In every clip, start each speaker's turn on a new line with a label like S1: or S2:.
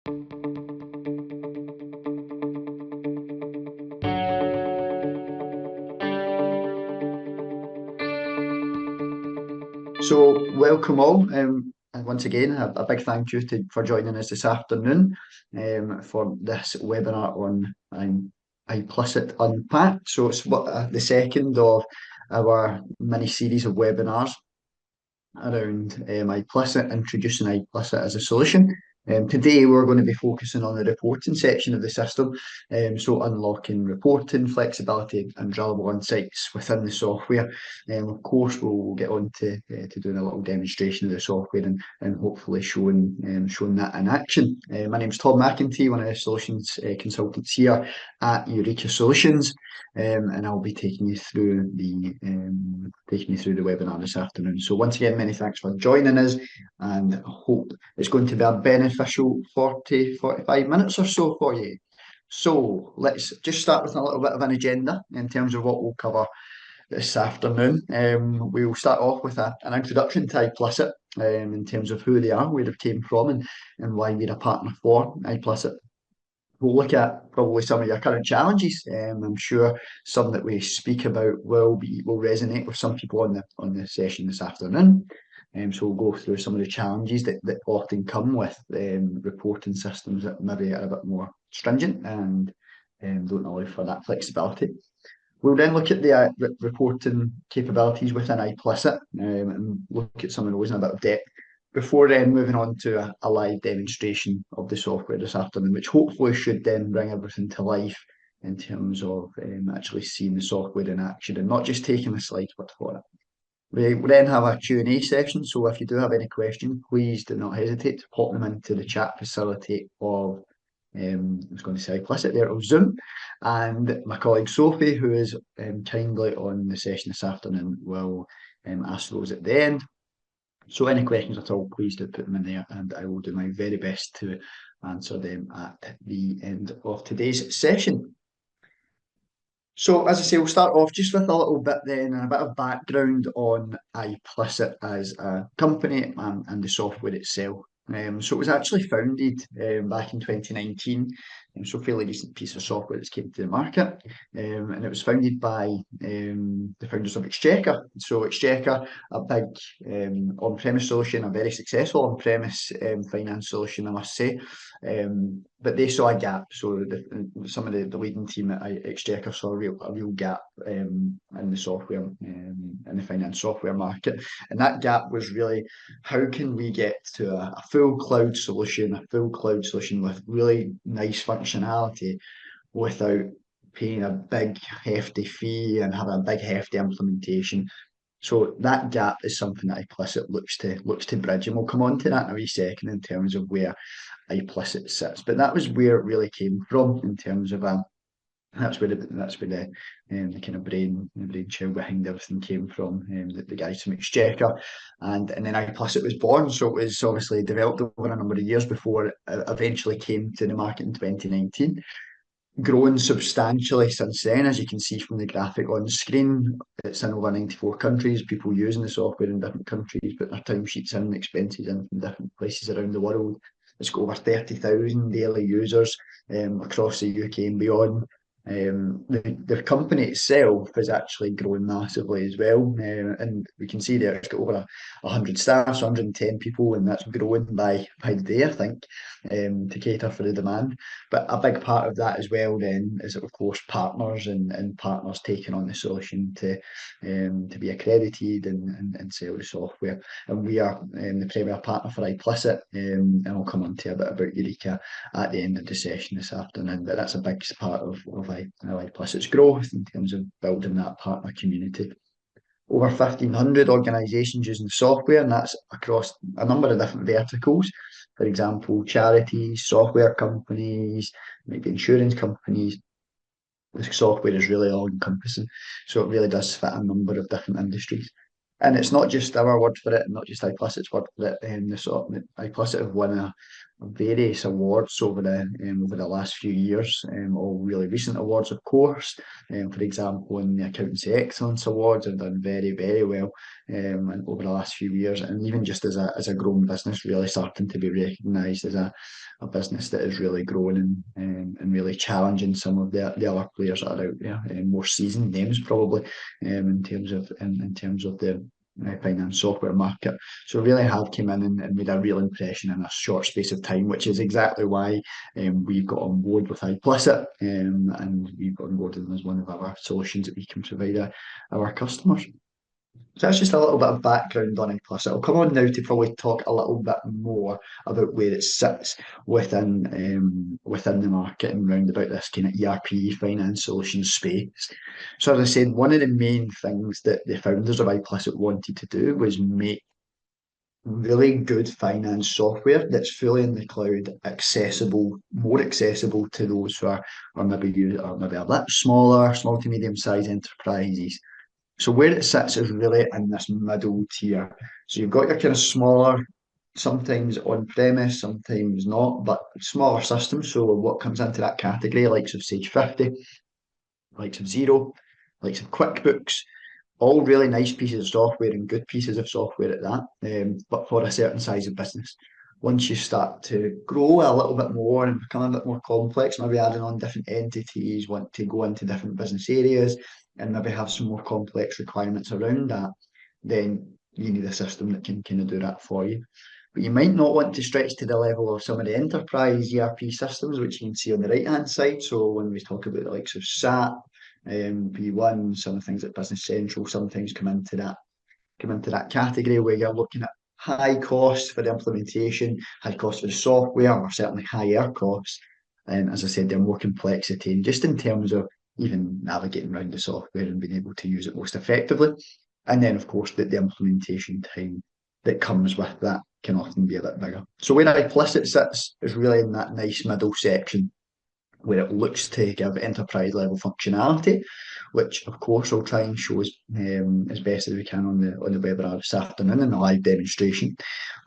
S1: So, welcome all. And once again, a big thank you for joining us this afternoon for this webinar on iplicit Unpacked. So, it's the second of our mini series of webinars around iplicit, introducing iplicit as a solution. Today we're going to be focusing on the reporting section of the system, so unlocking reporting, flexibility and drillable insights within the software. Of course we'll get on to doing a little demonstration of the software and hopefully showing that in action. My name's Tom McEntee, one of the solutions consultants here at Eureka Solutions, and I'll be taking you through the webinar this afternoon. So once again, many thanks for joining us, and I hope it's going to be a beneficial 45 minutes or so for you. So let's just start with a little bit of an agenda in terms of what we'll cover this afternoon. We will start off with an introduction to iplicit in terms of who they are, where they came from, and why we're a partner for iplicit. We'll look at probably some of your current challenges. I'm sure some that we speak about will resonate with some people on the session this afternoon. So we'll go through some of the challenges that often come with reporting systems that maybe are a bit more stringent and don't allow for that flexibility. We'll then look at the reporting capabilities within iplicit and look at some of those in a bit of depth before then moving on to a live demonstration of the software this afternoon, which hopefully should then bring everything to life in terms of actually seeing the software in action and not just taking the slides word for it. We will then have a Q&A session, so if you do have any questions, please do not hesitate to pop them into the chat facility of I was going to say iplicit there, of Zoom. And my colleague Sophie, who is kindly on the session this afternoon, will ask those at the end. So any questions at all, please do put them in there and I will do my very best to answer them at the end of today's session. So as I say, we'll start off just with a little bit then and a bit of background on iplicit as a company and the software itself. So it was actually founded back in 2019, so a fairly recent piece of software that's came to the market, and it was founded by the founders of Exchequer. So Exchequer, a big on-premise solution, a very successful on-premise finance solution, I must say, but they saw a gap. So some of the leading team at Exchequer saw a real gap in the software, in the finance software market, and that gap was really, how can we get to a full cloud solution with really nice functionality without paying a big hefty fee and having a big hefty implementation. So that gap is something that iplicit looks to bridge, and we'll come on to that in a wee second in terms of where iplicit sits. But that was where it really came from in terms of that's where the kind of brainchild behind everything came from. The guys from Exchequer, and then iplicit was born. So it was obviously developed over a number of years before it eventually came to the market in 2019. Grown substantially since then, as you can see from the graphic on screen. It's in over 94 countries, people using the software in different countries, putting their timesheets in, expenses in from different places around the world. It's got over 30,000 daily users across the UK and beyond. The company itself has actually grown massively as well, and we can see there it's got over 100 staff, so 110 people, and that's growing by the day, I think, to cater for the demand. But a big part of that as well then is, of course, partners and partners taking on the solution to be accredited and sell the software. And we are the premier partner for iplicit, and I'll come on to a bit about Eureka at the end of the session this afternoon. But that's a big part of iplicit's growth in terms of building that partner community. Over 1,500 organisations using the software, and that's across a number of different verticals. For example, charities, software companies, maybe insurance companies. The software is really all encompassing, so it really does fit a number of different industries. And it's not just our word for it, not just iplicit's word for it. iplicit have won various awards over the last few years, all really recent awards, of course. For example, in the Accountancy Excellence Awards, have done very, very well and over the last few years, and even just as a growing business, really starting to be recognised as a business that is really growing and really challenging some of the other players that are out there, more seasoned names probably, in terms of the finance software market. So really have come in and made a real impression in a short space of time, which is exactly why we've got on board with iplicit, and we've got on board with them as one of our solutions that we can provide our customers. So that's just a little bit of background on iplicit. I'll come on now to probably talk a little bit more about where it sits within the market and round about this kind of ERP finance solutions space. So as I said, one of the main things that the founders of iplicit wanted to do was make really good finance software that's fully in the cloud, accessible, more accessible to those who are maybe a bit smaller, small to medium sized enterprises. So where it sits is really in this middle tier. So you've got your kind of smaller, sometimes on premise, sometimes not, but smaller systems. So what comes into that category, likes of Sage 50, likes of Xero, likes of QuickBooks, all really nice pieces of software and good pieces of software at that, but for a certain size of business. Once you start to grow a little bit more and become a bit more complex, maybe adding on different entities, want to go into different business areas, and maybe have some more complex requirements around that, then you need a system that can kind of do that for you. But you might not want to stretch to the level of some of the enterprise ERP systems, which you can see on the right hand side. So when we talk about the likes of SAP, P1, some of the things like Business Central sometimes come into that category where you're looking at high costs for the implementation, high costs for the software, or certainly higher costs. And as I said, there's more complexity, and just in terms of even navigating around the software and being able to use it most effectively. And then, of course, the implementation time that comes with that can often be a bit bigger. So where iplicit sits is really in that nice middle section where it looks to give enterprise level functionality, which of course I'll try and show as best as we can on the webinar this afternoon in a live demonstration,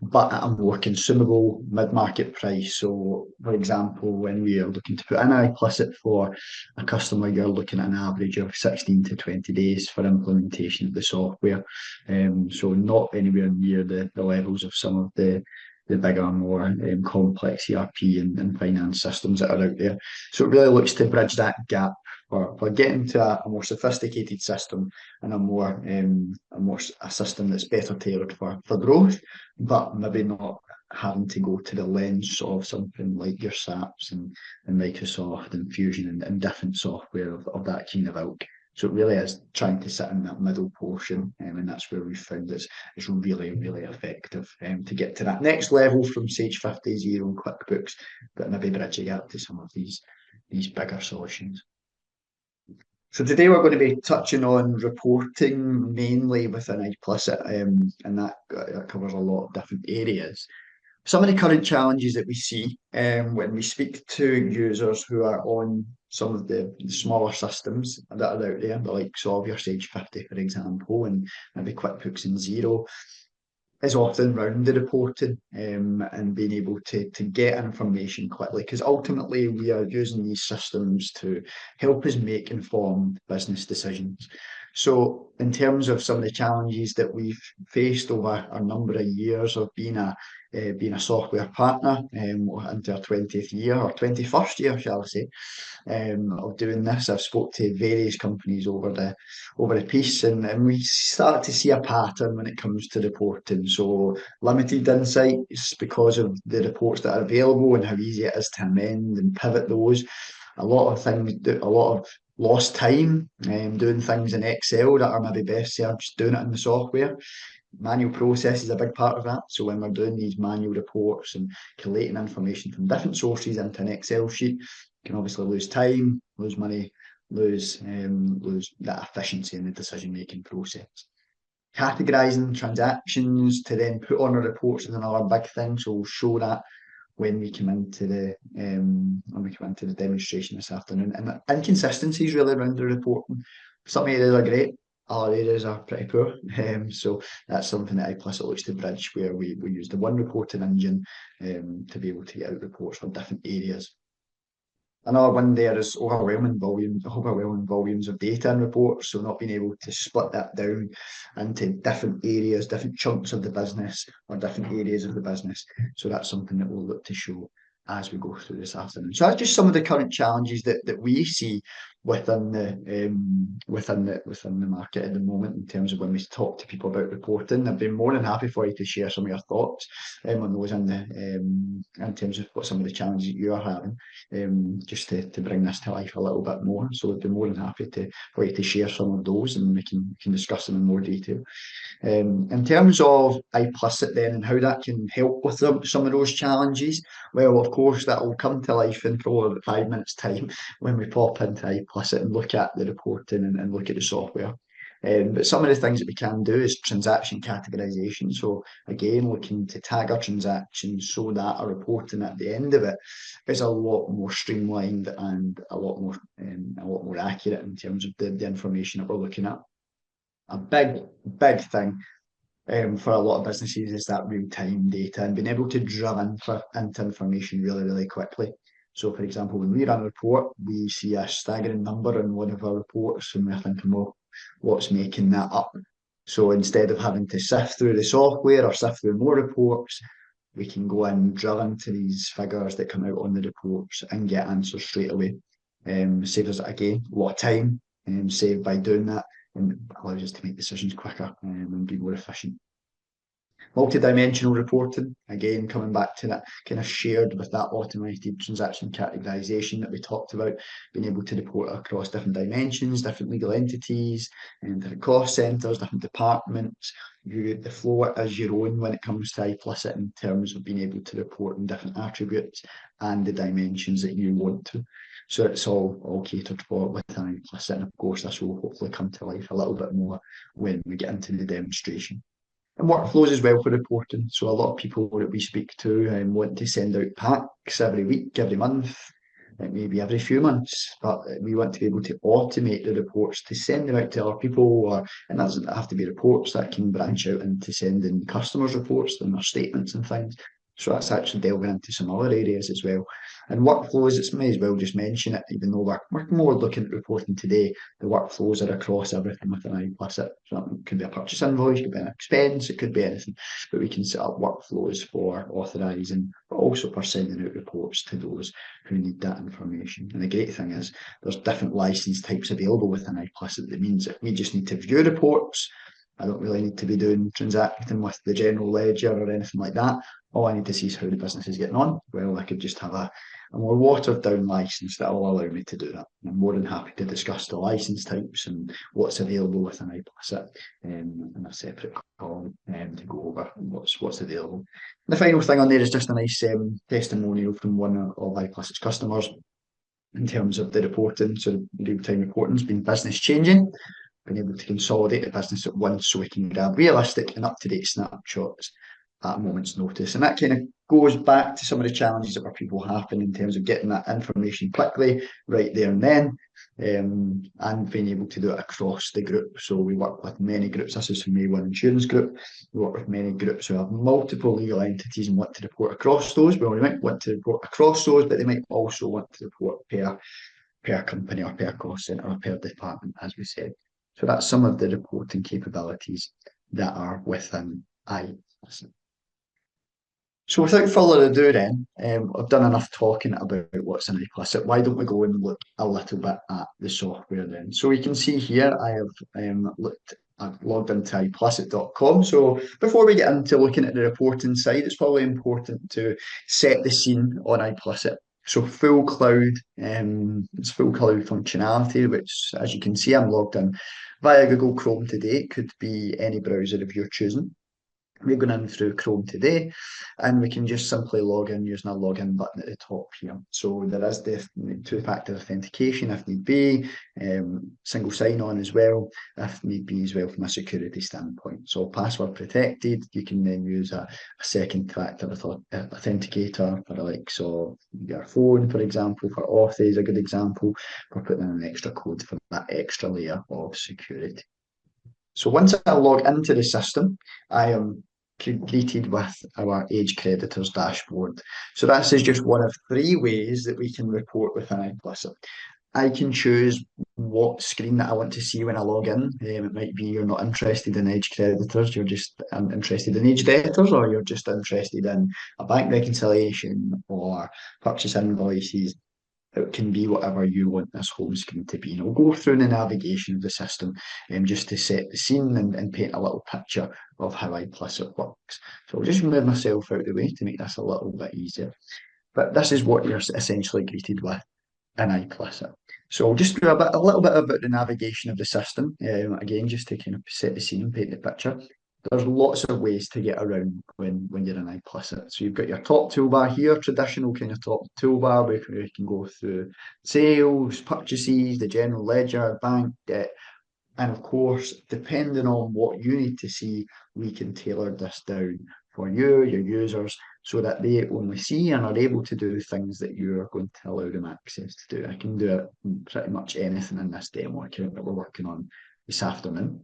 S1: but at a more consumable mid-market price. So for example, when we are looking to put in iplicit for a customer, you're looking at an average of 16 to 20 days for implementation of the software. So not anywhere near the levels of some of the bigger, more complex ERP and finance systems that are out there. So it really looks to bridge that gap for getting to a more sophisticated system and a system that's better tailored for growth, but maybe not having to go to the lens of something like your SAPs and Microsoft and Fusion and different software of that kind of ilk. So it really is trying to sit in that middle portion, and that's where we found it's really, really effective to get to that next level from Sage 50, Xero, and QuickBooks, but maybe bridging out to some of these bigger solutions. So today we're going to be touching on reporting mainly within iplicit, and that covers a lot of different areas. Some of the current challenges that we see when we speak to users who are on some of the smaller systems that are out there, the likes of your Sage 50, for example, and maybe QuickBooks and Xero, is often around the reporting and being able to get information quickly, because ultimately we are using these systems to help us make informed business decisions. So in terms of some of the challenges that we've faced over a number of years of being a software partner into our 20th year or 21st year, shall I say, of doing this. I've spoke to various companies over the piece, and we start to see a pattern when it comes to reporting. So limited insights because of the reports that are available and how easy it is to amend and pivot those. A lot of lost time doing things in Excel that are maybe best served just doing it in the software. Manual process is a big part of that. So when we're doing these manual reports and collating information from different sources into an Excel sheet, you can obviously lose time, lose money, lose that efficiency in the decision-making process. Categorizing transactions to then put on our reports is another big thing. So we'll show that when we come into the demonstration this afternoon. And inconsistencies really around the reporting. Some areas are great, our areas are pretty poor. So that's something that iPlicit looks to bridge, where we use the one reporting engine to be able to get out reports for different areas. Another one there is overwhelming volumes of data and reports. So not being able to split that down into different areas, different chunks of the business, or different areas of the business. So that's something that we'll look to show as we go through this afternoon. So that's just some of the current challenges that we see within the market at the moment in terms of when we talk to people about reporting. I've been more than happy for you to share some of your thoughts on those in terms of what some of the challenges you are having, just to bring this to life a little bit more. So I'd be more than happy for you to share some of those, and we can discuss them in more detail. In terms of iplicit then and how that can help with some of those challenges, well, of course, that will come to life in probably about 5 minutes' time when we pop into iplicit and look at the reporting and look at the software. But some of the things that we can do is transaction categorization. So again, looking to tag our transactions so that our reporting at the end of it is a lot more streamlined and a lot more accurate in terms of the information that we're looking at. A big thing for a lot of businesses is that real-time data and being able to drill into information really quickly. So, for example, when we run a report, we see a staggering number in one of our reports, and we're thinking, well, what's making that up? So instead of having to sift through the software or sift through more reports, we can go and drill into these figures that come out on the reports and get answers straight away. Saves us, again, a lot of time saved by doing that, and allows us to make decisions quicker and be more efficient. Multi-dimensional reporting, again, coming back to that kind of shared with that automated transaction categorization that we talked about, being able to report across different dimensions, different legal entities, and different cost centres, different departments. The flow is your own when it comes to iplicit in terms of being able to report on different attributes and the dimensions that you want to. So it's all catered for within iplicit, and of course this will hopefully come to life a little bit more when we get into the demonstration. And workflows as well for reporting. So a lot of people that we speak to want to send out packs every week, every month, maybe every few months, but we want to be able to automate the reports to send them out to other people, and that doesn't have to be reports, that can branch out into sending customers reports and their statements and things. So that's actually delving into some other areas as well. And workflows, it's may as well just mention it, even though we're more looking at reporting today, the workflows are across everything within iplicit. So it could be a purchase invoice, it could be an expense, it could be anything, but we can set up workflows for authorising, but also for sending out reports to those who need that information. And the great thing is there's different license types available within iplicit. That means that we just need to view reports. I don't really need to be doing transacting with the general ledger or anything like that. All I need to see is how the business is getting on. Well, I could just have a more watered down license that will allow me to do that. I'm more than happy to discuss the license types and what's available within iplicit in a separate call to go over what's available. And the final thing on there is just a nice testimonial from one of iplicit's customers in terms of the reporting. So real-time reporting has been business changing, being able to consolidate the business at once so we can grab realistic and up-to-date snapshots at a moment's notice. And that kind of goes back to some of the challenges that our people having in terms of getting that information quickly, right there and then, and being able to do it across the group. So we work with many groups. This is from A1 Insurance Group. We work with many groups who have multiple legal entities and want to report across those. Well, they might want to report across those, but they might also want to report per company or per cost centre or per department, as we said. So that's some of the reporting capabilities that are within iplicit. So without further ado then, I've done enough talking about what's in iplicit. Why don't we go and look a little bit at the software then? So we can see here I have I've logged into iplicit.com. So before we get into looking at the reporting side, it's probably important to set the scene on iplicit. So full cloud, it's full cloud functionality, which as you can see, I'm logged in via Google Chrome today. It could be any browser of your choosing. We're going in through Chrome today, and we can just simply log in using a login button at the top here. So there is the two-factor authentication if need be, single sign-on as well, if need be as well from a security standpoint. So password protected, you can then use a second factor authenticator for the likes of your phone, for example. For Auth is a good example for putting in an extra code for that extra layer of security. So once I log into the system, I am greeted with our age creditors dashboard. So this is just one of three ways that we can report within iPlicit. I can choose what screen that I want to see when I log in. It might be you're not interested in age creditors, you're just interested in age debtors, or you're just interested in a bank reconciliation or purchase invoices. It can be whatever you want this home screen to be. And I'll go through the navigation of the system just to set the scene and paint a little picture of how iPlicit works. So I'll just move myself out of the way to make this a little bit easier. But this is what you're essentially greeted with in iPlicit. So I'll just do a little bit about the navigation of the system. Again, just to kind of set the scene and paint the picture. There's lots of ways to get around when you're in iPlicit. So you've got your top toolbar here, traditional kind of top toolbar where you can go through sales, purchases, the general ledger, bank, debt, and of course, depending on what you need to see, we can tailor this down for you, your users, so that they only see and are able to do things that you are going to allow them access to do. I can do it pretty much anything in this demo account that we're working on this afternoon.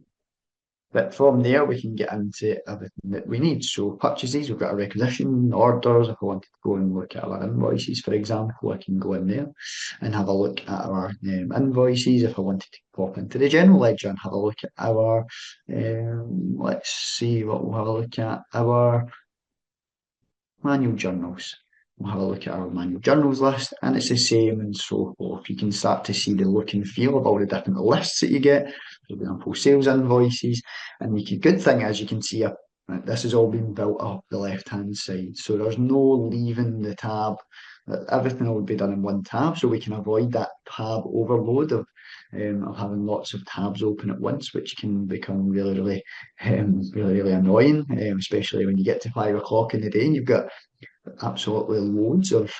S1: But from there, we can get into everything that we need. So purchases, we've got our requisition orders. If I wanted to go and look at our invoices, for example, I can go in there and have a look at our invoices. If I wanted to pop into the general ledger and have a look at our, let's see what we'll have a look at, our manual journals. We'll have a look at our manual journals list, and it's the same and so forth. You can start to see the look and feel of all the different lists that you get. For example, sales invoices. And the good thing is you can see this has all been built up the left-hand side. So there's no leaving the tab. Everything will be done in one tab, so we can avoid that tab overload of having lots of tabs open at once, which can become really annoying, especially when you get to 5 o'clock in the day and you've got absolutely loads of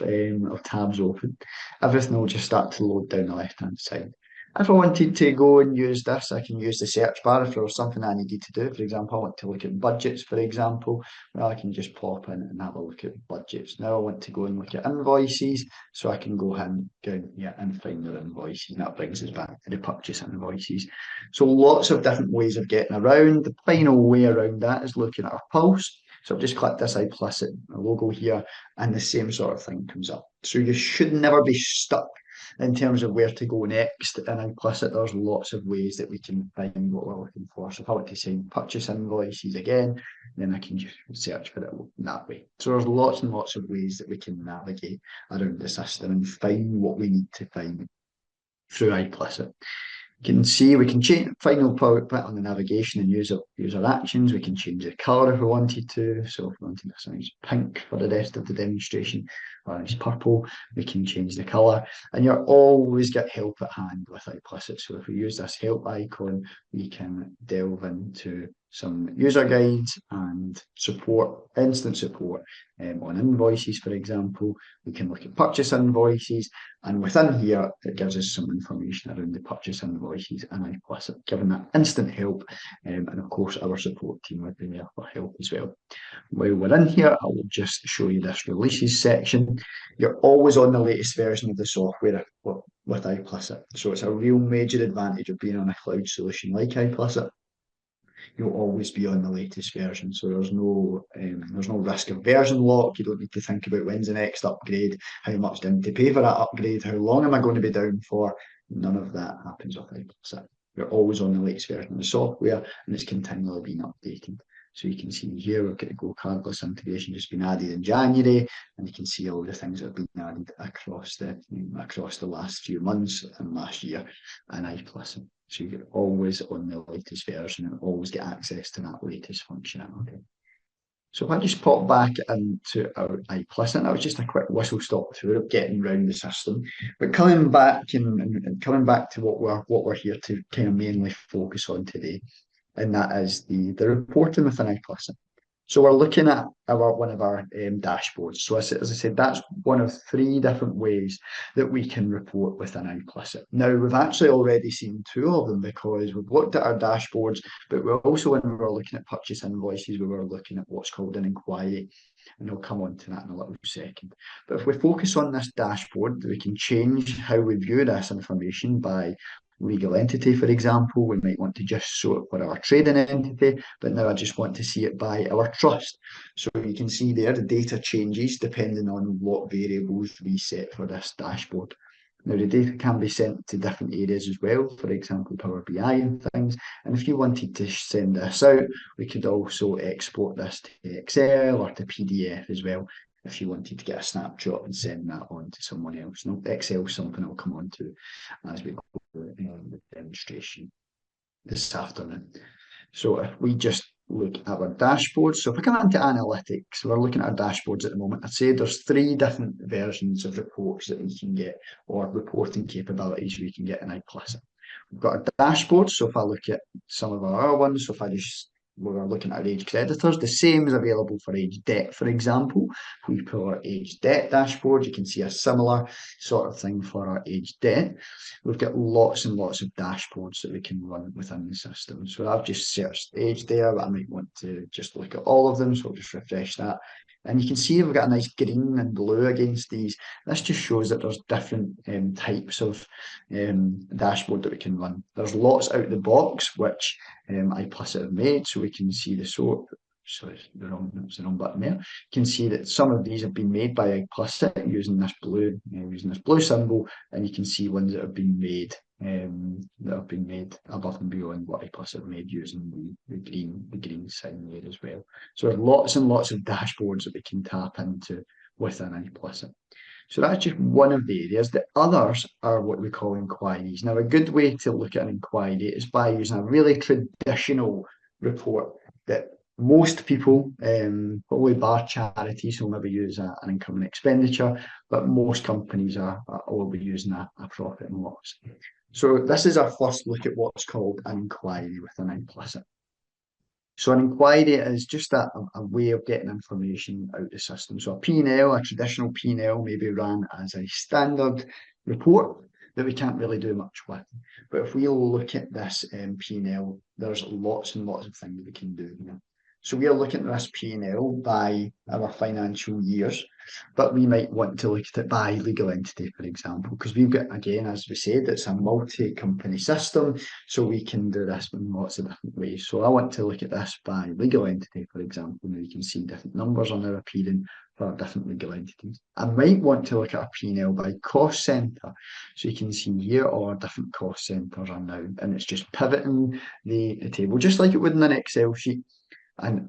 S1: tabs open. Everything will just start to load down the left hand side. If I wanted to go and use this, I can use the search bar if there was something I needed to do. For example, I want to look at budgets, for example. Well, I can just pop in and have a look at budgets. Now I want to go and look at invoices, so I can go in down here and find the invoices. And that brings us back to the purchase invoices. So lots of different ways of getting around. The final way around that is looking at our pulse. So I've just clicked this iPlicit logo here, and the same sort of thing comes up. So you should never be stuck in terms of where to go next. And implicit, there's lots of ways that we can find what we're looking for. So if I want to say purchase invoices again, then I can just search for it that way. So there's lots and lots of ways that we can navigate around the system and find what we need to find through iPlicit. You can see we can change final bit on the navigation and user actions. We can change the colour if we wanted to. So if we wanted this one, use pink for the rest of the demonstration, or use purple, we can change the colour. And you'll always get help at hand with iPlicit. So if we use this help icon, we can delve into some user guides and support, instant support on invoices, for example. We can look at purchase invoices, and within here, it gives us some information around the purchase invoices and iPlicit, giving that instant help. And of course, our support team would be there for help as well. While we're in here, I will just show you this releases section. You're always on the latest version of the software with iPlicit. So it's a real major advantage of being on a cloud solution like iPlicit. You'll always be on the latest version. So there's no risk of version lock. You don't need to think about when's the next upgrade, how much do I need to pay for that upgrade, how long am I going to be down for. None of that happens with iPlicit. You're always on the latest version of the software, and it's continually being updated. So you can see here we've got the Go cardless integration just been added in January, and you can see all the things that have been added across the last few months and last year in iPlicit. So you're always on the latest version and always get access to that latest functionality. So if I just pop back into our iPlicit, that was just a quick whistle stop tour of getting around the system. But coming back and coming back to what we're here to kind of mainly focus on today, and that is the reporting within iPlicit. So we're looking at one of our dashboards. So as I said, that's one of three different ways that we can report within iPlicit. Now, we've actually already seen two of them because we've looked at our dashboards, but we're also, when we were looking at purchase invoices, we were looking at what's called an inquiry. And I'll come on to that in a little second. But if we focus on this dashboard, we can change how we view this information by legal entity, for example. We might want to just show it for our trading entity, but now I just want to see it by our trust. So you can see there the data changes depending on what variables we set for this dashboard. Now, the data can be sent to different areas as well, for example, Power BI and things. And if you wanted to send this out, we could also export this to Excel or to PDF as well, if you wanted to get a snapshot and send that on to someone else. Now, Excel is something I'll come on to as we go through the demonstration this afternoon. So if we just look at our dashboards, so if we come into analytics, we're looking at our dashboards at the moment. I'd say there's 3 different versions of reports that we can get, or reporting capabilities we can get in iplicit. We've got a dashboard, so if I look at some of our other ones, so if I just we're looking at our age creditors, the same is available for age debt, for example. If we pull our age debt dashboard, you can see a similar sort of thing for our age debt. We've got lots and lots of dashboards that we can run within the system. So I've just searched age there, but I might want to just look at all of them. So I'll just refresh that. And you can see we've got a nice green and blue against these. This just shows that there's different types of dashboard that we can run. There's lots out the box, which iplicit have made, so we can see the sort. Sorry, that's the wrong button there. You can see that some of these have been made by iplicit using this blue symbol, and you can see ones that have been made above and beyond what iplicit have made using the green sign there as well. So there's lots and lots of dashboards that we can tap into within iplicit. So that's just one of the areas. The others are what we call inquiries. Now, a good way to look at an inquiry is by using a really traditional report that most people, probably bar charities, will maybe use an income and expenditure, but most companies will be using a profit and loss. So this is our first look at what's called an inquiry within iplicit. So an inquiry is just a way of getting information out the system. So a P&L, a traditional P&L, may be run as a standard report that we can't really do much with. But if we look at this P&L, there's lots and lots of things we can do. So we are looking at this P&L by our financial years, but we might want to look at it by legal entity, for example, because we've got, again, as we said, it's a multi-company system, so we can do this in lots of different ways. So I want to look at this by legal entity, for example. Now you can see different numbers on there appearing for different legal entities. I might want to look at a P&L by cost centre. So you can see here all different cost centres are now, and it's just pivoting the table, just like it would in an Excel sheet. And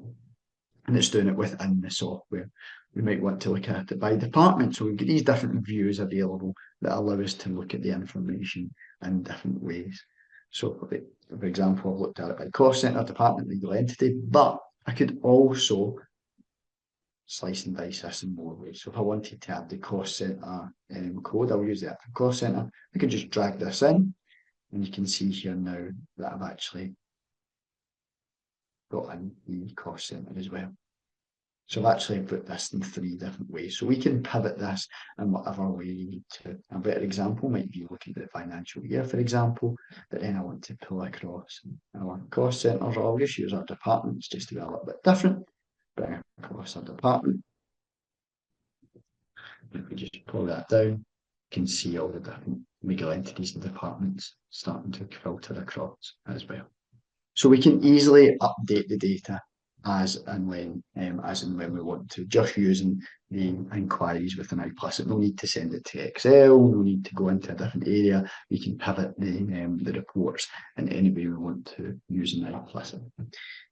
S1: it's doing it within the software. We might want to look at it by department. So we've got these different views available that allow us to look at the information in different ways. So for example, I've looked at it by cost centre, department, legal entity, but I could also slice and dice this in more ways. So if I wanted to add the cost centre code, I'll use that for cost centre. I could just drag this in, and you can see here now that I've actually got in the cost centre as well. So I've actually put this in 3 different ways. So we can pivot this in whatever way you need to. A better example might be looking at the financial year, for example, but then I want to pull across our cost centres, or I'll just use our departments just to be a little bit different. Bring across our department. If we just pull that down, you can see all the different legal entities and departments starting to filter across as well. So we can easily update the data as and when we want to, just using the inquiries within iplicit. No need to send it to Excel, no need to go into a different area. We can pivot the reports in any way we want to using iplicit.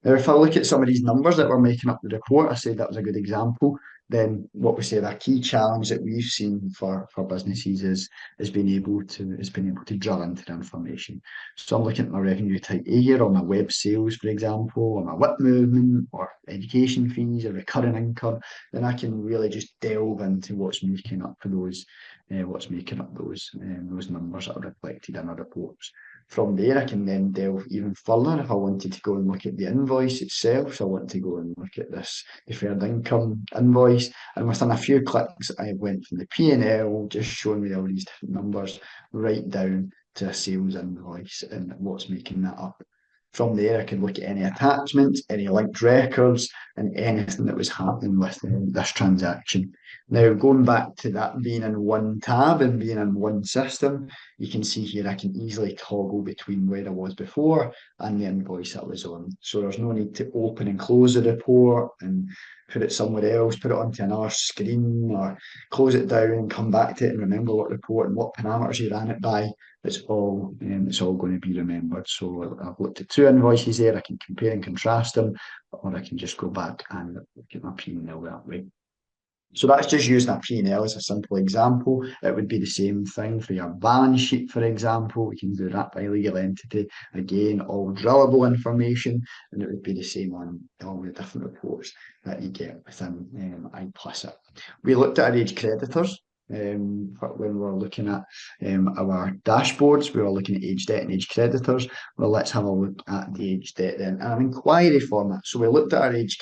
S1: Now, if I look at some of these numbers that were making up the report, I said that was a good example. Then what we say a key challenge that we've seen for businesses is being able to drill into the information. So I'm looking at my revenue type A here, or my web sales, for example, or my WIP movement, or education fees, or recurring income. Then I can really just delve into what's making up those numbers that are reflected in our reports. From there, I can then delve even further if I wanted to go and look at the invoice itself. So I want to go and look at this deferred income invoice. And within a few clicks, I went from the P&L, just showing me all these different numbers, right down to a sales invoice and what's making that up. From there, I can look at any attachments, any linked records, and anything that was happening with this transaction. Now, going back to that being in one tab and being in one system, you can see here I can easily toggle between where I was before and the invoice I was on. So there's no need to open and close the report and put it somewhere else, put it onto another screen, or close it down and come back to it and remember what report and what parameters you ran it by. It's all going to be remembered. So I've looked at two invoices there. I can compare and contrast them, or I can just go back and look at my P&L that way. So that's just using a P&L as a simple example. It would be the same thing for your balance sheet, for example. We can do that by legal entity. Again, all drillable information, and it would be the same on all the different reports that you get within iPlicit. We looked at our age creditors. When we were looking at our dashboards, we were looking at age debt and age creditors. Well, let's have a look at the age debt then. An inquiry format. So we looked at our age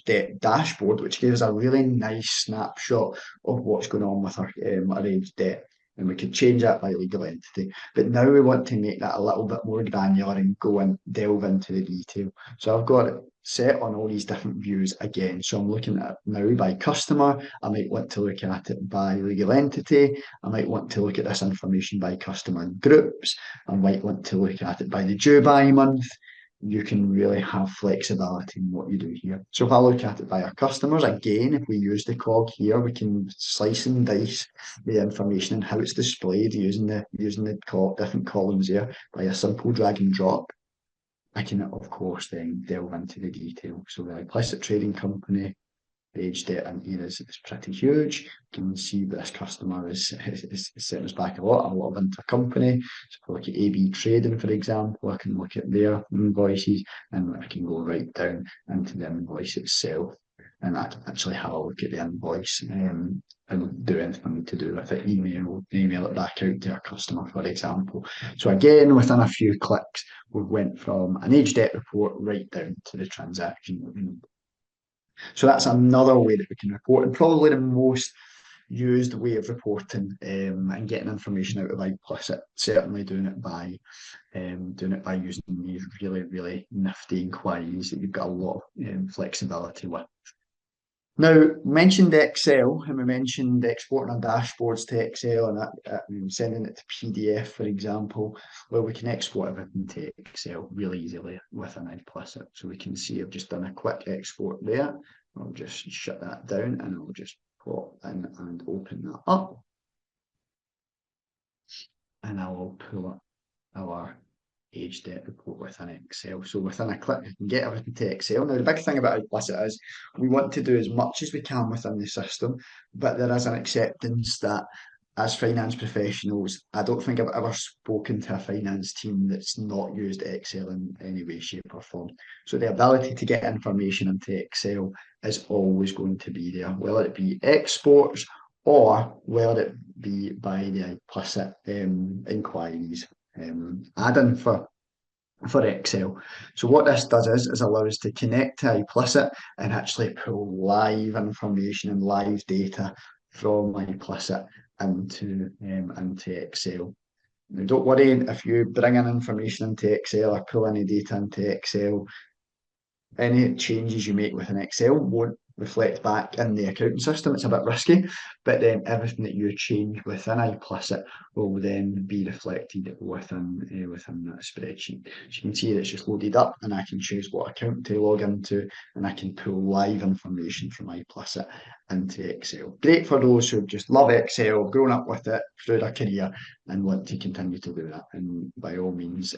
S1: debt dashboard, which gave us a really nice snapshot of what's going on with our age debt. And we could change that by legal entity. But now we want to make that a little bit more granular and go and delve into the detail. So I've got it set on all these different views again. So I'm looking at it now by customer. I might want to look at it by legal entity. I might want to look at this information by customer groups. I might want to look at it by the due by month. You can really have flexibility in what you do here. So if I look at it by our customers, again, if we use the cog here, we can slice and dice the information and how it's displayed using the different columns there by a simple drag and drop. I can, of course, then delve into the detail. So the implicit trading company, the age debt in here is pretty huge. You can see this customer is setting us back a lot of intercompany. So if I look at AB Trading, for example, I can look at their invoices and I can go right down into the invoice itself. And I can actually have a look at the invoice and do anything I need to do with it, email it back out to our customer, for example. So again, within a few clicks, we went from an age debt report right down to the transaction. So that's another way that we can report, and probably the most used way of reporting and getting information out of iPlicit. Certainly doing it by using these really nifty inquiries that you've got a lot of flexibility with. Now, mentioned Excel, and we mentioned exporting our dashboards to Excel and sending it to PDF, for example. Well, we can export everything to Excel really easily with an iPlicit. So we can see I've just done a quick export there. I'll just shut that down and I'll just pop in and open that up. And I will pull up our age debt report within Excel. So within a click, you can get everything to Excel. Now, the big thing about iPlicit is we want to do as much as we can within the system, but there is an acceptance that as finance professionals, I don't think I've ever spoken to a finance team that's not used Excel in any way, shape, or form. So the ability to get information into Excel is always going to be there, whether it be exports or whether it be by the implicit inquiries add-in for Excel. So what this does is allow us to connect to iPlicit and actually pull live information and live data from iPlicit into Excel. Now, don't worry if you bring in information into Excel or pull any data into Excel, any changes you make within Excel won't reflect back in the accounting system. It's a bit risky, but then everything that you change within iPlicit will then be reflected within that spreadsheet. So you can see that it's just loaded up and I can choose what account to log into and I can pull live information from iPlicit into Excel. Great for those who just love Excel, grown up with it through their career and want to continue to do that. And by all means,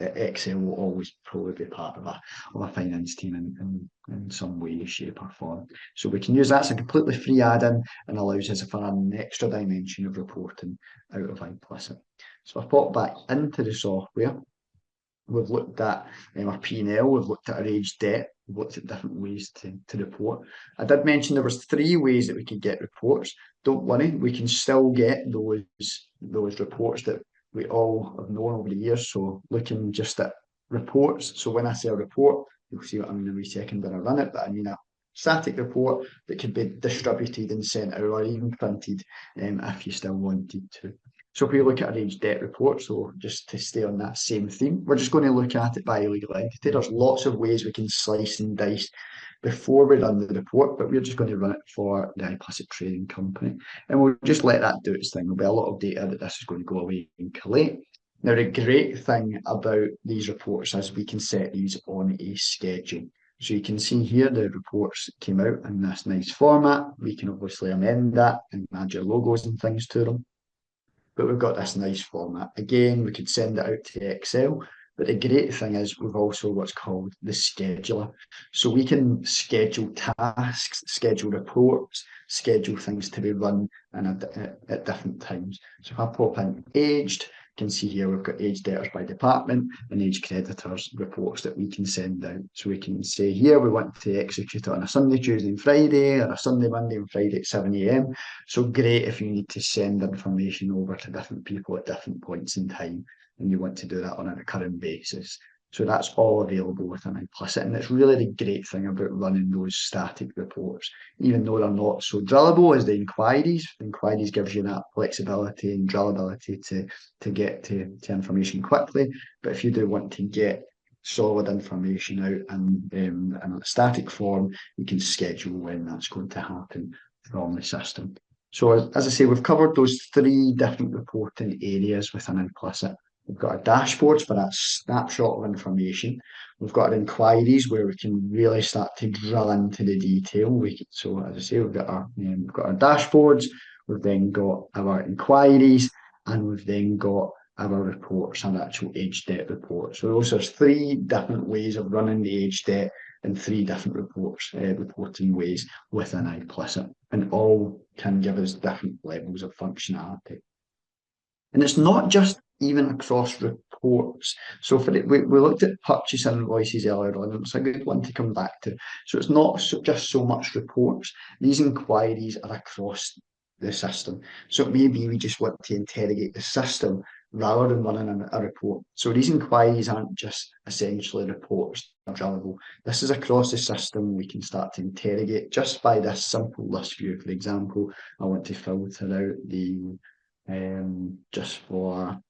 S1: Excel will always probably be part of a finance team in some way, shape or form. So we can use that as a completely free add-in and allows us for an extra dimension of reporting out of iPlicit. So I've popped back into the software. We've looked at our P&L, we've looked at our age debt, we've looked at different ways to report. I did mention there was 3 ways that we could get reports. Don't worry, we can still get those reports that we all have known over the years. So looking just at reports. So when I say a report, you'll see what I mean in a wee second when I run it, but I mean a static report that could be distributed and sent out or even printed if you still wanted to. So if we look at our age debt report, so just to stay on that same theme, we're just going to look at it by legal entity. There's lots of ways we can slice and dice before we run the report, but we're just going to run it for the implicit trading company. And we'll just let that do its thing. There'll be a lot of data that this is going to go away and collate. Now, the great thing about these reports is we can set these on a schedule. So you can see here the reports came out in this nice format. We can obviously amend that and add your logos and things to them. But we've got this nice format. Again, we could send it out to Excel. But the great thing is we've also what's called the scheduler. So we can schedule tasks, schedule reports, schedule things to be run at different times. So if I pop in aged, you can see here we've got age debtors by department and age creditors reports that we can send out. So we can say here we want to execute it on a Sunday, Tuesday and Friday, or a Sunday, Monday and Friday at 7 a.m. So great if you need to send information over to different people at different points in time and you want to do that on a recurring basis. So that's all available within Implicit. And it's really the great thing about running those static reports, even though they're not so drillable as the inquiries. The inquiries gives you that flexibility and drillability to get to information quickly. But if you do want to get solid information out in a static form, you can schedule when that's going to happen from the system. So as I say, we've covered those three different reporting areas within Implicit. We've got our dashboards for that snapshot of information. We've got our inquiries where we can really start to drill into the detail. So as I say, we've got our dashboards, we've then got our inquiries, and we've then got our reports, our actual age debt reports. So those are three different ways of running the age debt and three different reporting ways within Implicit, and all can give us different levels of functionality. And it's not just even across reports. So we looked at purchase invoices earlier on, and it's a good one to come back to. So it's not just so much reports. These inquiries are across the system. So maybe we just want to interrogate the system rather than running a report. So these inquiries aren't just essentially reports that are drillable. This is across the system. We can start to interrogate just by this simple list view. For example, I want to filter out the just for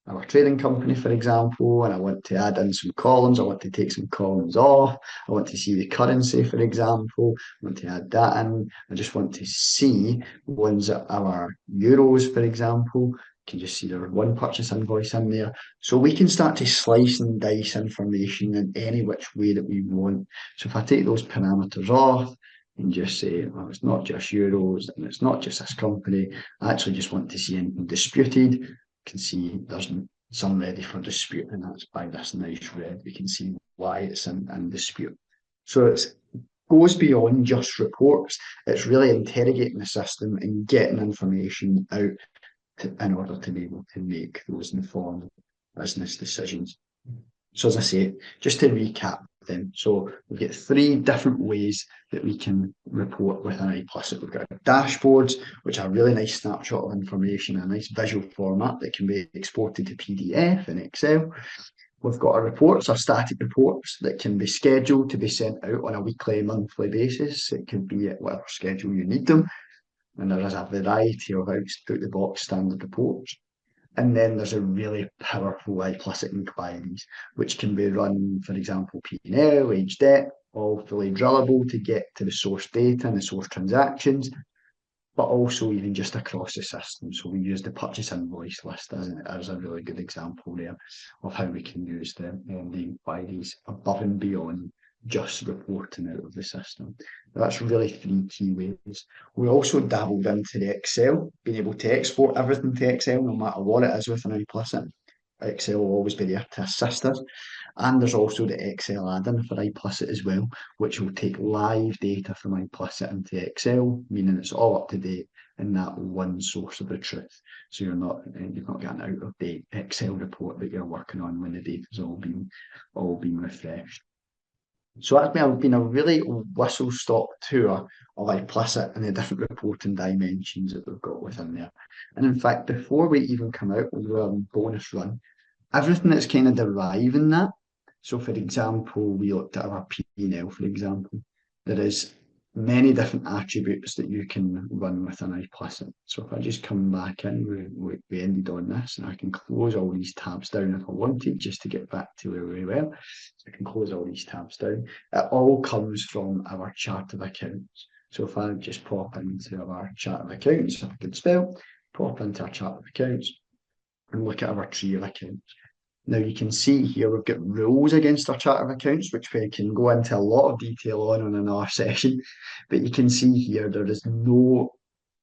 S1: our trading company, for example, and I want to add in some columns. I want to take some columns off. I want to see the currency, for example. I want to add that in. I just want to see ones that are euros, for example. You can just see there's one purchase invoice in there. So we can start to slice and dice information in any which way that we want. So if I take those parameters off, and just say, well, it's not just euros and it's not just this company. I actually just want to see anything disputed. You can see there's some ready for dispute, and that's by this nice red. We can see why it's in dispute. So it goes beyond just reports. It's really interrogating the system and getting information out in order to be able to make those informed business decisions. So as I say, just to recap then, so we've got three different ways that we can report within Implicit. We've got dashboards, which are a really nice snapshot of information, a nice visual format that can be exported to PDF and Excel. We've got our reports, our static reports that can be scheduled to be sent out on a weekly, monthly basis. It can be at whatever schedule you need them. And there is a variety of out-the-box standard reports. And then there's a really powerful implicit inquiries, which can be run, for example, P&L, age debt, all fully drillable to get to the source data and the source transactions, but also even just across the system. So we use the purchase invoice list as a really good example there of how we can use the inquiries above and beyond just reporting out of the system. That's really three key ways. We also dabbled into the Excel, being able to export everything to Excel, no matter what it is within Implicit. Excel will always be there to assist us. And there's also the Excel add-in for Implicit as well, which will take live data from Implicit into Excel, meaning it's all up to date in that one source of the truth. So you're not getting an out-of-date Excel report that you're working on when the data's all been refreshed. So that's been a really whistle-stop tour of Implicit and the different reporting dimensions that we've got within there. And in fact, before we even come out with a bonus run, everything that's kind of deriving that. So for example, we looked at our P&L, for example. There is many different attributes that you can run with an iplicit. So if I just come back in, we ended on this, and I can close all these tabs down if I wanted, just to get back to where we were. So I can close all these tabs down. It all comes from our chart of accounts. So if I just pop into our chart of accounts, if I could spell, pop into our chart of accounts and look at our tree of accounts. Now you can see here we've got rules against our chart of accounts, which we can go into a lot of detail on another session. But you can see here there is no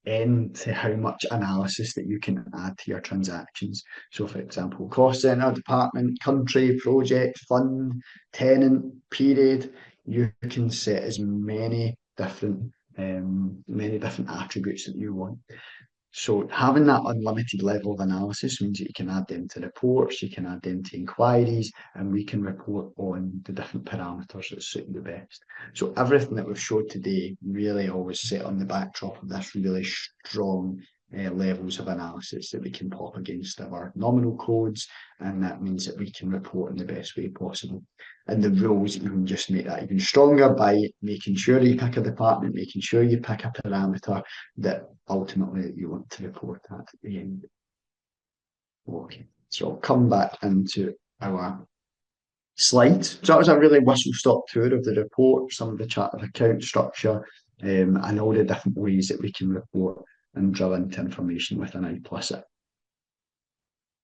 S1: end to how much analysis that you can add to your transactions. So for example, cost center, department, country, project, fund, tenant, period, you can set as many different attributes that you want. So having that unlimited level of analysis means that you can add them to reports, you can add them to inquiries, and we can report on the different parameters that suit you best. So everything that we've showed today really always set on the backdrop of this really strong levels of analysis that we can pop against our nominal codes, and that means that we can report in the best way possible. And the rules, you can just make that even stronger by making sure you pick a department, making sure you pick a parameter that ultimately you want to report at the end. Okay, so I'll come back into our slides. So that was a really whistle-stop tour of the report, some of the chart of account structure, and all the different ways that we can report and drill into information with an iplicit.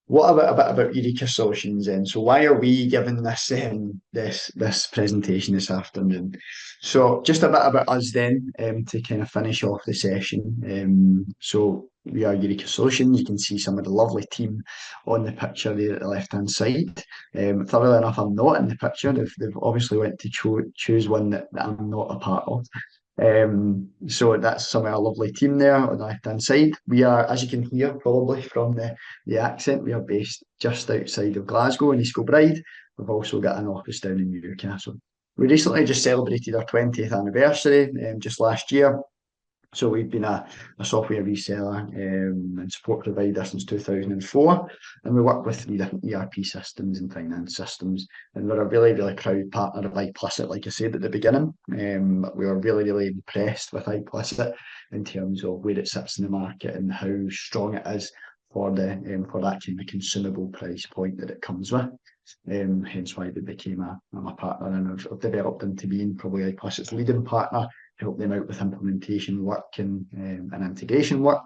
S1: What about a bit about Eureka Solutions then? So why are we giving this this presentation this afternoon? So just a bit about us then, to kind of finish off the session. So we are Eureka Solutions. You can see some of the lovely team on the picture there at the left-hand side. Thoroughly enough, I'm not in the picture. They've obviously went to choose one that I'm not a part of. So that's some of our lovely team there on the left-hand side. We are, as you can hear probably from the accent, we are based just outside of Glasgow in East Kilbride. We've also got an office down in Newcastle. We recently just celebrated our 20th anniversary, just last year. So we've been a software reseller and support provider since 2004, and we work with 3 different ERP systems and finance systems, and we're a really, really proud partner of iplicit, like I said at the beginning. We were really, really impressed with iplicit in terms of where it sits in the market and how strong it is for for that kind of consumable price point that it comes with. Hence why they became a partner, and I've developed into being probably iplicit's leading partner, help them out with implementation work and integration work.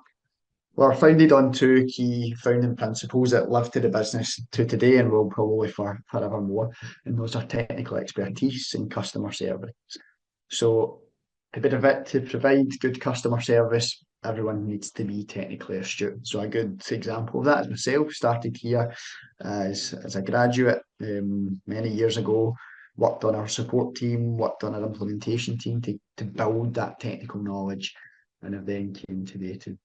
S1: We're founded on 2 key founding principles that live to the business to today and will probably forevermore, and those are technical expertise and customer service. So to provide good customer service, everyone needs to be technically astute. So a good example of that is myself. Started here as a graduate many years ago, worked on our support team, worked on our implementation team to build that technical knowledge, and have then came today to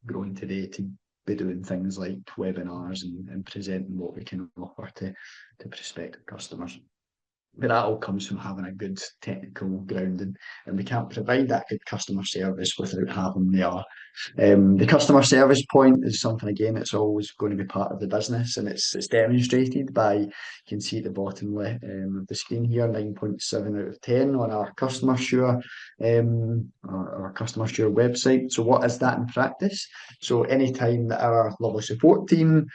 S1: growing today to be doing things like webinars and presenting what we can offer to prospective customers. But that all comes from having a good technical grounding, and we can't provide that good customer service without having the customer service point is something, again, it's always going to be part of the business, and it's demonstrated by, you can see at the bottom left of the screen here, 9.7 out of 10 on our Customer Sure our Customer Sure website. So what is that in practice? So anytime that our lovely support team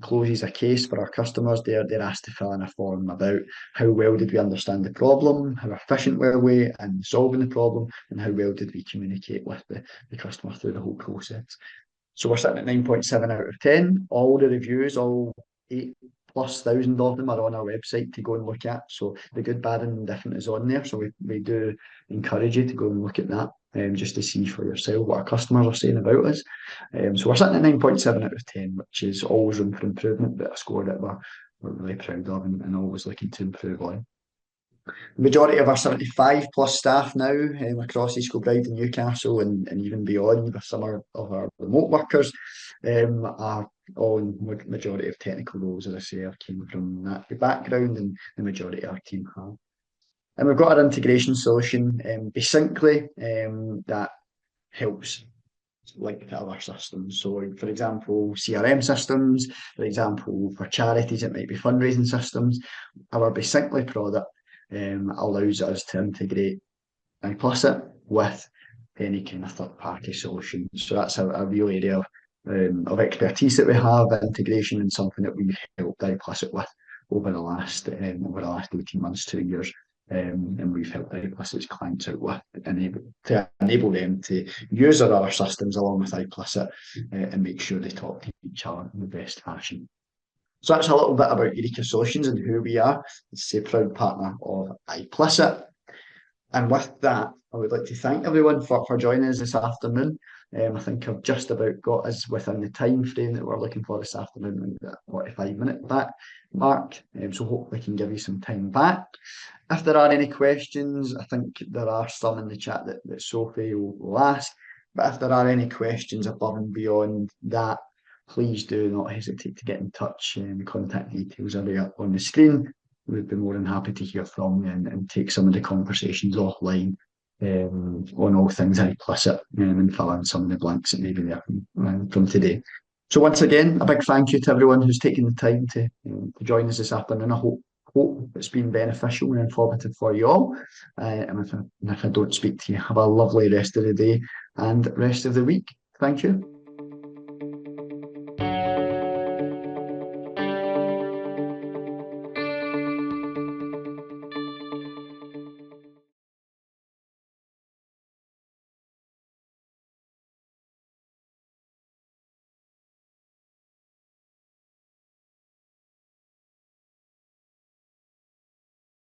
S1: closes a case for our customers, they're asked to fill in a form about how well did we understand the problem, how efficient were we in solving the problem, and how well did we communicate with the customer through the whole process. So we're sitting at 9.7 out of 10. All the reviews, all 8,000+ of them, are on our website to go and look at. So the good, bad, and indifferent is on there. So we do encourage you to go and look at that, just to see for yourself what our customers are saying about us. So we're sitting at 9.7 out of 10, which is always room for improvement, but a score that we're really proud of and always looking to improve on. The majority of our 75+ staff now across East Kilbride and Newcastle and even beyond, with some of our remote workers, are all in majority of technical roles. As I say, I came from that background, and the majority of our team have. And we've got our integration solution, Syncly, that helps link to other systems. So, for example, CRM systems, for example, for charities, it might be fundraising systems. Our Syncly product allows us to integrate implicit with any kind of third-party solution. So that's a real area of expertise that we have, integration, and something that we've helped iplicit with over the last 18 months, 2 years. And we've helped iplicit's clients out with to enable them to use our other systems along with iplicit and make sure they talk to each other in the best fashion. So that's a little bit about Eureka Solutions and who we are. It's a proud partner of iplicit. And with that, I would like to thank everyone for joining us this afternoon. I think I've just about got us within the time frame that we're looking for this afternoon, the 45-minute back mark. So hope we can give you some time back. If there are any questions, I think there are some in the chat that Sophie will ask. But if there are any questions above and beyond that, please do not hesitate to get in touch. The contact details are there on the screen. We'd be more than happy to hear from you and take some of the conversations offline on all things implicit and fill in some of the blanks that may be there from today. So once again, a big thank you to everyone who's taken the time to join us this afternoon. I hope it's been beneficial and informative for you all. And if I don't speak to you, have a lovely rest of the day and rest of the week. Thank you.